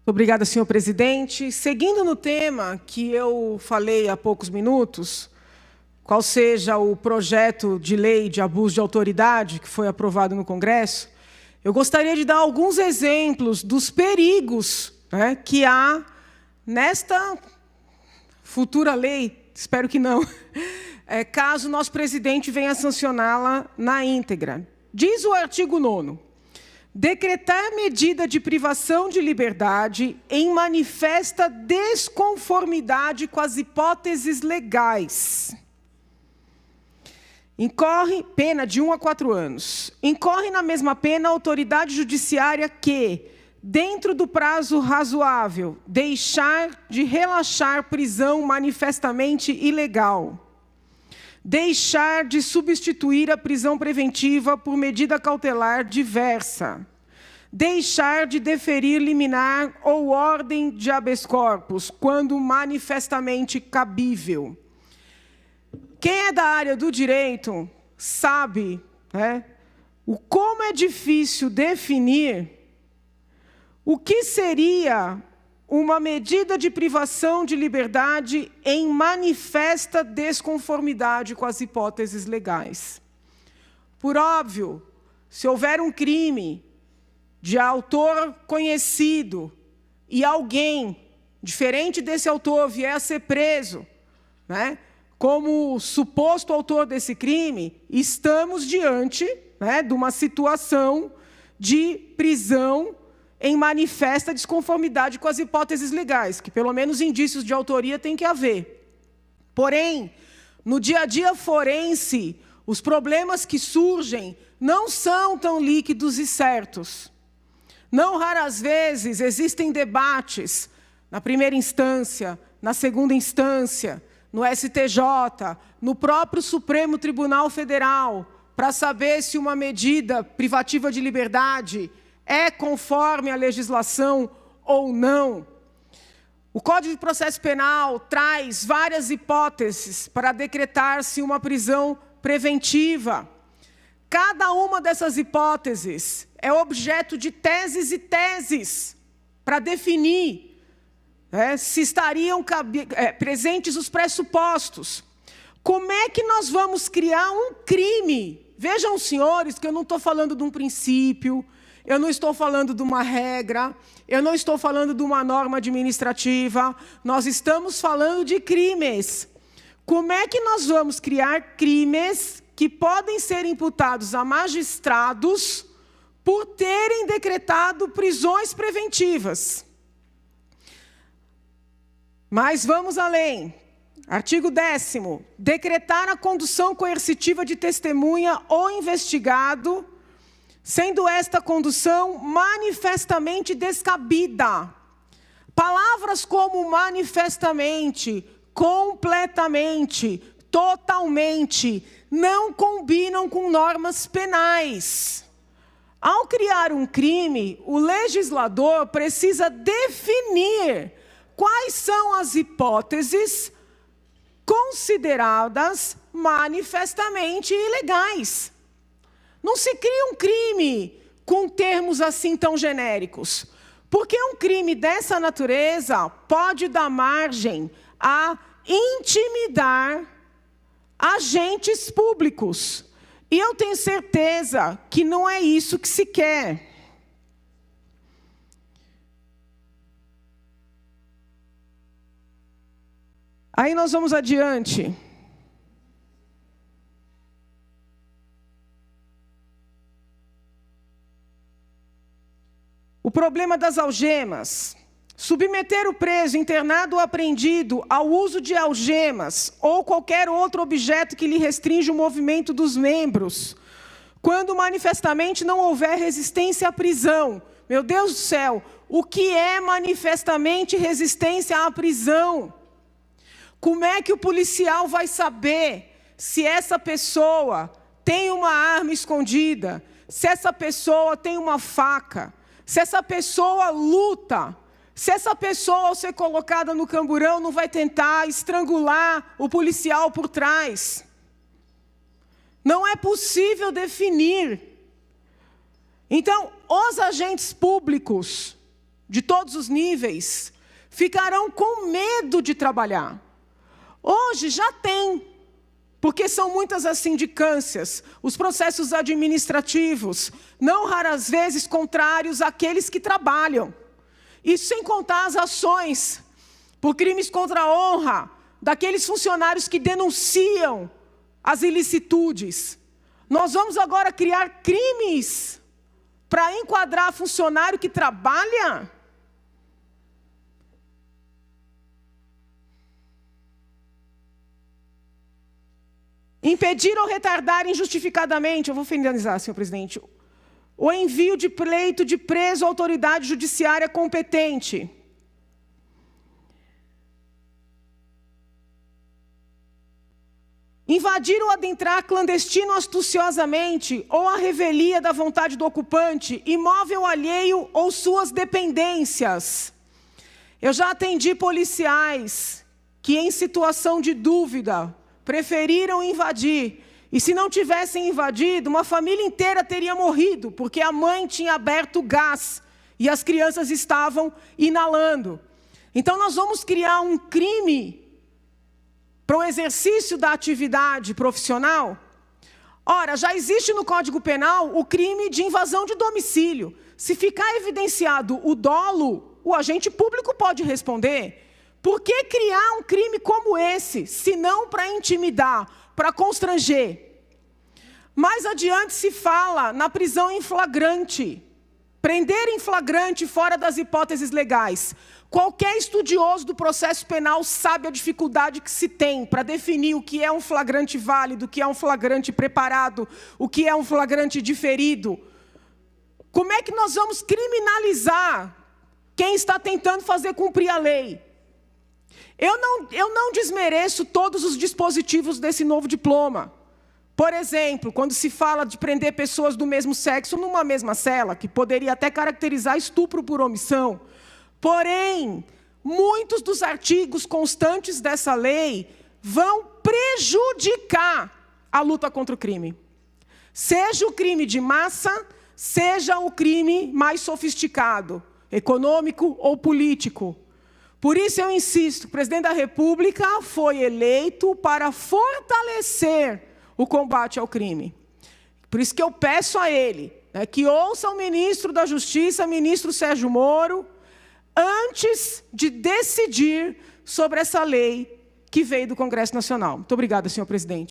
Obrigada, senhor presidente. Seguindo no tema que eu falei há poucos minutos, qual seja o projeto de lei de abuso de autoridade que foi aprovado no Congresso, eu gostaria de dar alguns exemplos dos perigos, que há nesta futura lei, espero que não, caso o nosso presidente venha sancioná-la na íntegra. Diz o artigo 9º, decretar medida de privação de liberdade em manifesta desconformidade com as hipóteses legais. Incorre pena de 1 a 4 anos. Incorre na mesma pena a autoridade judiciária que, dentro do prazo razoável, deixar de relaxar prisão manifestamente ilegal. Deixar de substituir a prisão preventiva por medida cautelar diversa. Deixar de deferir liminar ou ordem de habeas corpus, quando manifestamente cabível. Quem é da área do direito sabe, como é difícil definir o que seria uma medida de privação de liberdade em manifesta desconformidade com as hipóteses legais. Por óbvio, se houver um crime de autor conhecido e alguém, diferente desse autor, vier a ser preso, como suposto autor desse crime, estamos diante de uma situação de prisão em manifesta desconformidade com as hipóteses legais, que pelo menos indícios de autoria tem que haver. Porém, no dia a dia forense, os problemas que surgem não são tão líquidos e certos. Não raras vezes existem debates na primeira instância, na segunda instância, no STJ, no próprio Supremo Tribunal Federal, para saber se uma medida privativa de liberdade é conforme a legislação ou não. O Código de Processo Penal traz várias hipóteses para decretar-se uma prisão preventiva. Cada uma dessas hipóteses é objeto de teses e teses para definir se estariam presentes os pressupostos. Como é que nós vamos criar um crime? Vejam, senhores, que eu não estou falando de um princípio, eu não estou falando de uma regra, eu não estou falando de uma norma administrativa, nós estamos falando de crimes. Como é que nós vamos criar crimes que podem ser imputados a magistrados por terem decretado prisões preventivas? Mas vamos além. Artigo 10º. Decretar a condução coercitiva de testemunha ou investigado, sendo esta condução manifestamente descabida. Palavras como manifestamente, completamente, totalmente, não combinam com normas penais. Ao criar um crime, o legislador precisa definir quais são as hipóteses consideradas manifestamente ilegais. Não se cria um crime com termos assim tão genéricos, porque um crime dessa natureza pode dar margem a intimidar agentes públicos. E eu tenho certeza que não é isso que se quer. Aí nós vamos adiante. O problema das algemas. Submeter o preso, internado ou apreendido ao uso de algemas ou qualquer outro objeto que lhe restringe o movimento dos membros, quando manifestamente não houver resistência à prisão. Meu Deus do céu, o que é manifestamente resistência à prisão? Como é que o policial vai saber se essa pessoa tem uma arma escondida, se essa pessoa tem uma faca, se essa pessoa luta, se essa pessoa, ao ser colocada no camburão, não vai tentar estrangular o policial por trás? Não é possível definir. Então, os agentes públicos, de todos os níveis, ficarão com medo de trabalhar. Hoje já tem, porque são muitas as sindicâncias, os processos administrativos, não raras vezes contrários àqueles que trabalham. Isso sem contar as ações por crimes contra a honra daqueles funcionários que denunciam as ilicitudes. Nós vamos agora criar crimes para enquadrar funcionário que trabalha? Impedir ou retardar injustificadamente, eu vou finalizar, senhor presidente, o envio de pleito de preso à autoridade judiciária competente. Invadir ou adentrar clandestino astuciosamente ou à revelia da vontade do ocupante, imóvel alheio ou suas dependências. Eu já atendi policiais que, em situação de dúvida, preferiram invadir. E se não tivessem invadido, uma família inteira teria morrido, porque a mãe tinha aberto gás e as crianças estavam inalando. Então nós vamos criar um crime para o exercício da atividade profissional? Ora, já existe no Código Penal o crime de invasão de domicílio. Se ficar evidenciado o dolo, o agente público pode responder. Por que criar um crime como esse, se não para intimidar, para constranger? Mais adiante se fala na prisão em flagrante. Prender em flagrante fora das hipóteses legais. Qualquer estudioso do processo penal sabe a dificuldade que se tem para definir o que é um flagrante válido, o que é um flagrante preparado, o que é um flagrante diferido. Como é que nós vamos criminalizar quem está tentando fazer cumprir a lei? Eu não desmereço todos os dispositivos desse novo diploma. Por exemplo, quando se fala de prender pessoas do mesmo sexo numa mesma cela, que poderia até caracterizar estupro por omissão. Porém, muitos dos artigos constantes dessa lei vão prejudicar a luta contra o crime. Seja o crime de massa, seja o crime mais sofisticado, econômico ou político. Por isso eu insisto, o presidente da República foi eleito para fortalecer o combate ao crime. Por isso que eu peço a ele, que ouça o ministro da Justiça, ministro Sérgio Moro, antes de decidir sobre essa lei que veio do Congresso Nacional. Muito obrigada, senhor presidente.